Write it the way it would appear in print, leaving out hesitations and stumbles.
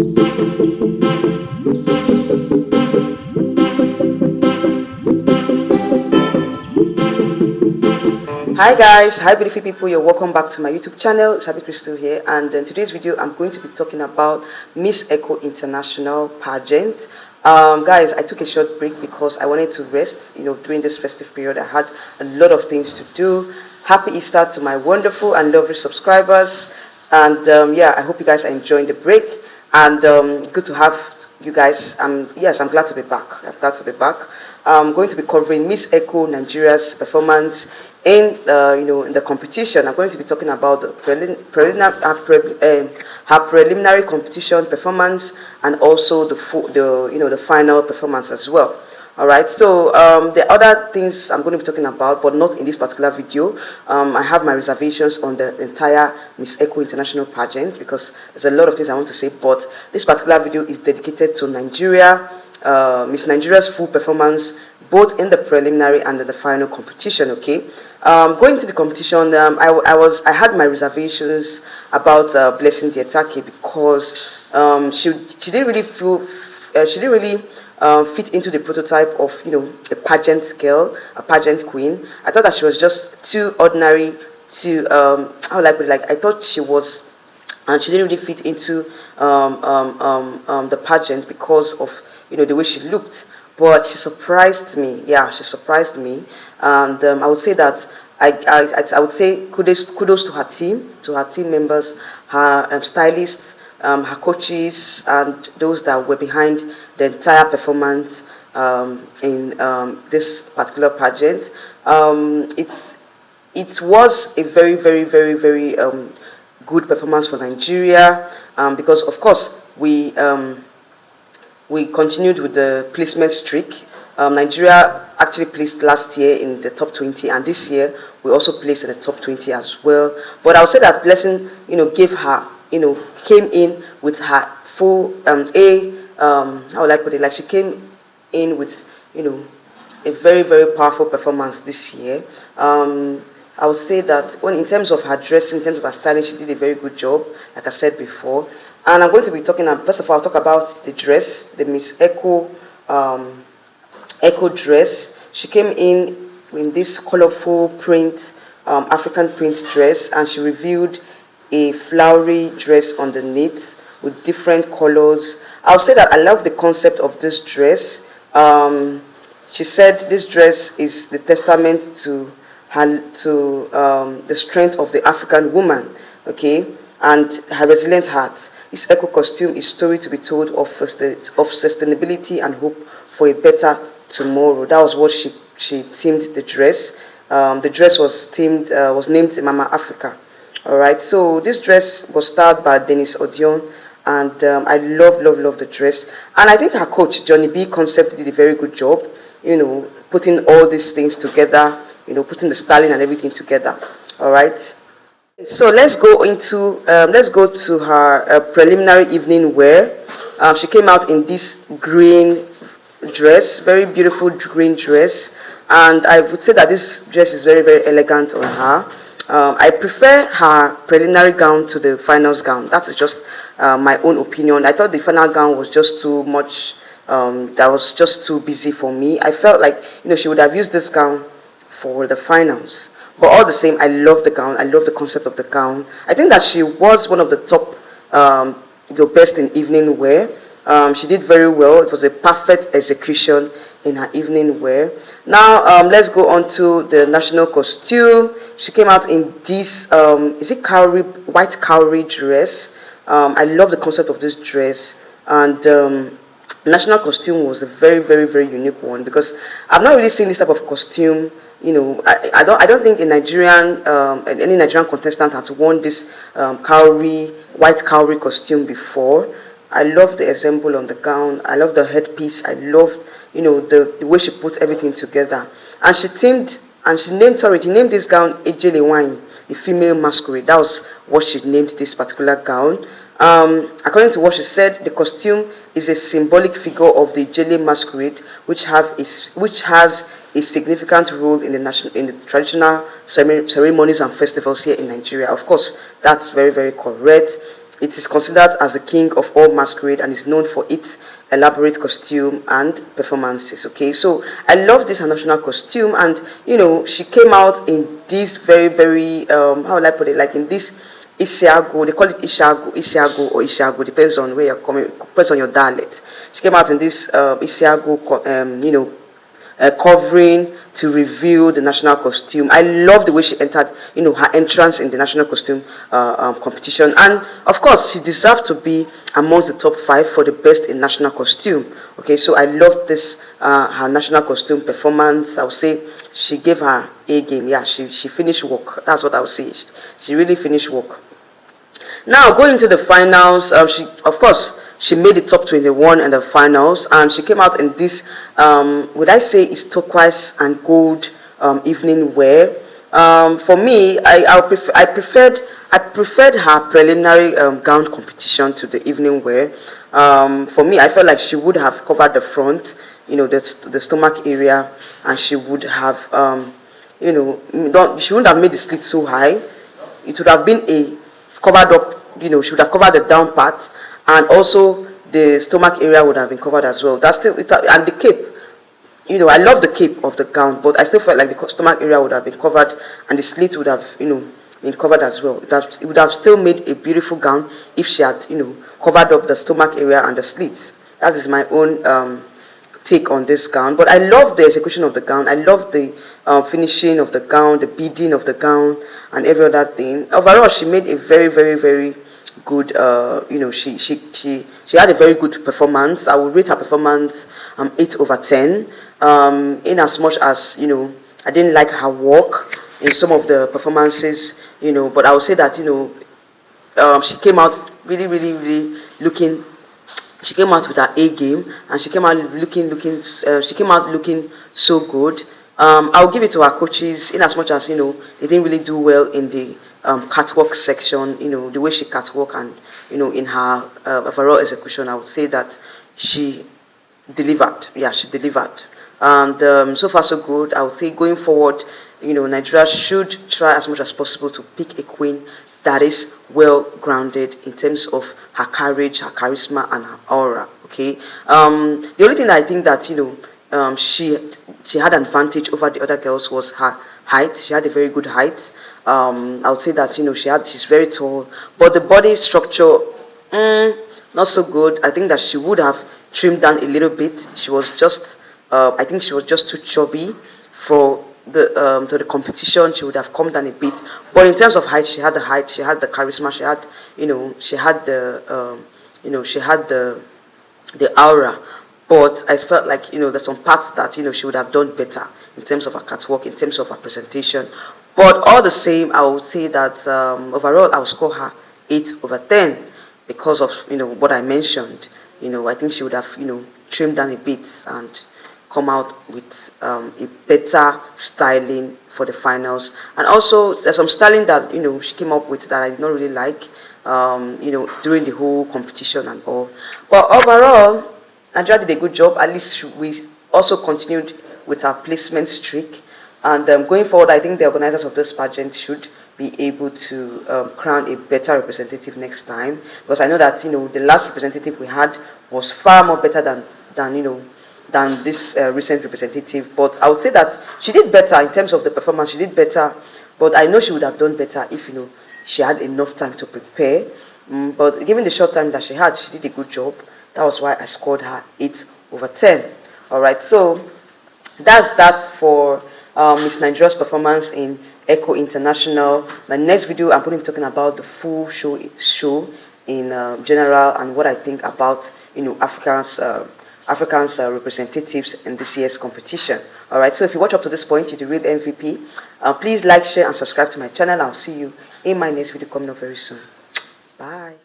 Hi guys, hi beautiful people, you're welcome back to my YouTube channel. Sabi Crystal here, and in today's video I'm going to be talking about Miss Echo International pageant. Guys, I took a short break because I wanted to rest. During this festive period I had a lot of things to do. Happy Easter to my wonderful and lovely subscribers, and yeah, I hope you guys are enjoying the break, and good to have you guys. Yes, I'm glad to be back. I'm glad to be back. I'm going to be covering Miss Echo Nigeria's performance in in the competition. I'm going to be talking about the her preliminary competition performance, and also the final performance as well. All right, so the other things I'm going to be talking about, but not in this particular video. I have my reservations on the entire Miss Echo International pageant because there's a lot of things I want to say, but this particular video is dedicated to Nigeria, Miss Nigeria's full performance, both in the preliminary and in the final competition. Okay, going to the competition, I had my reservations about Blessing Dietake because she didn't really feel she didn't really fit into the prototype of a pageant girl, a pageant queen. I thought that she was just too ordinary, too how would I put it, like I thought she was, and she didn't really fit into the pageant because of the way she looked. But she surprised me. Yeah, she surprised me, and I would say that I would say kudos to her team members, her stylists, her coaches, and those that were behind the entire performance in this particular pageant. It was a very good performance for Nigeria, because of course we continued with the placement streak. Nigeria actually placed last year in the top 20, and this year we also placed in the top 20 as well. But I would say that Blessing, gave her, came in with her full how would I put it? Like she came in with, a very powerful performance this year. I would say that when in terms of her dressing, in terms of her styling, she did a very good job, like I said before. And I'm going to be talking, first of all, I'll talk about the dress, the Miss Echo Echo dress. She came in this colorful print, African print dress, and she revealed a flowery dress underneath with different colors. I'll say that I love the concept of this dress. She said this dress is the testament to the strength of the African woman, okay, and her resilient heart. This eco costume is story to be told of sustainability and hope for a better tomorrow. That was what she themed the dress. The dress was named Mama Africa. All right. So this dress was styled by Dennis Odion, and I love the dress. And I think her coach Johnny B Concept did a very good job. Putting all these things together. Putting the styling and everything together. All right. So let's go to her preliminary evening wear. She came out in this green dress, very beautiful green dress, and I would say that this dress is very elegant on her. I prefer her preliminary gown to the finals gown. That is just my own opinion. I thought the final gown was just too much. That was just too busy for me. I felt like she would have used this gown for the finals. But all the same, I love the gown. I love the concept of the gown. I think that she was one of the top, the best in evening wear. She did very well. It was a perfect execution in her evening wear. Now, let's go on to the national costume. She came out in this, is it white cowrie dress. I love the concept of this dress. And national costume was a very unique one because I've not really seen this type of costume. I don't think any Nigerian contestant has worn this white cowrie costume before. I love the ensemble on the gown. I love the headpiece. I loved the way she put everything together. And she named this gown Ejele Wine, the female masquerade. That was what she named this particular gown. According to what she said, the costume is a symbolic figure of the Ejele masquerade, which has a significant role in the traditional ceremonies and festivals here in Nigeria. Of course, that's very correct. it is considered as the king of all masquerade and is known for its elaborate costume and performances. Okay, so I love this national costume, and she came out in this very how will I put it, like in this Isiago, they call it Isiago or Ishago, depends on where you're coming, depends on your dialect. She came out in this Isiago, covering to reveal the national costume. I love the way she entered, her entrance in the national costume competition. And of course, she deserved to be amongst the top 5 for the best in national costume. Okay, so I loved this, her national costume performance. I would say she gave her A game. Yeah, she finished work. That's what I would say. She really finished work. Now, going to the finals, she made the top 21 in the finals, and she came out in this, would I say, is turquoise and gold evening wear. For me, I preferred her preliminary gown competition to the evening wear. For me, I felt like she would have covered the front, the stomach area, and she would have, she wouldn't have made the slit so high. It would have been a covered up, she would have covered the down part, and also the stomach area would have been covered as well. That's still it, and the cape. I love the cape of the gown, but I still felt like the stomach area would have been covered, and the slit would have, been covered as well. It would have still made a beautiful gown if she had, covered up the stomach area and the slits. That is my own take on this gown. But I love the execution of the gown. I love the finishing of the gown, the beading of the gown, and every other thing. Overall, she made a very good. She had a very good performance. I would rate her performance 8/10. In as much as I didn't like her work in some of the performances, but I would say that she came out really looking. She came out with her A game, and she came out looking so good. I'll give it to her coaches, in as much as they didn't really do well in the catwalk section. The way she catwalk, and in her overall execution, I would say that she delivered. Yeah, she delivered. And so far so good. I would say going forward, Nigeria should try as much as possible to pick a queen that is well grounded in terms of her courage, her charisma, and her aura. Okay. The only thing that I think that she had an advantage over the other girls was her height. She had a very good height. I would say that she's very tall, but the body structure, not so good. I think that she would have trimmed down a little bit. She was just, I think she was just too chubby for to the competition. She would have come down a bit, but in terms of height, she had the height, she had the charisma, she had the aura. But I felt like there's some parts that she would have done better in terms of her catwalk, in terms of her presentation. But all the same, I would say that overall I would score her 8/10 because of what I mentioned. I think she would have trimmed down a bit and come out with a better styling for the finals. And also there's some styling that she came up with that I did not really like during the whole competition and all. But overall, Nigeria did a good job. At least we also continued with our placement streak. And going forward, I think the organizers of this pageant should be able to crown a better representative next time, because I know that the last representative we had was far more better than this recent representative. But I would say that she did better in terms of the performance. She did better, but I know she would have done better if she had enough time to prepare. But given the short time that she had, she did a good job. That was why I scored her 8/10. All right, so that's that for Miss Nigeria's performance in Echo International. My next video, I'm going to be talking about the full show in general, and what I think about Africans representatives in this year's competition. All right, so if you watch up to this point, you're the real MVP. Please like, share, and subscribe to my channel. I'll see you in my next video coming up very soon. Bye.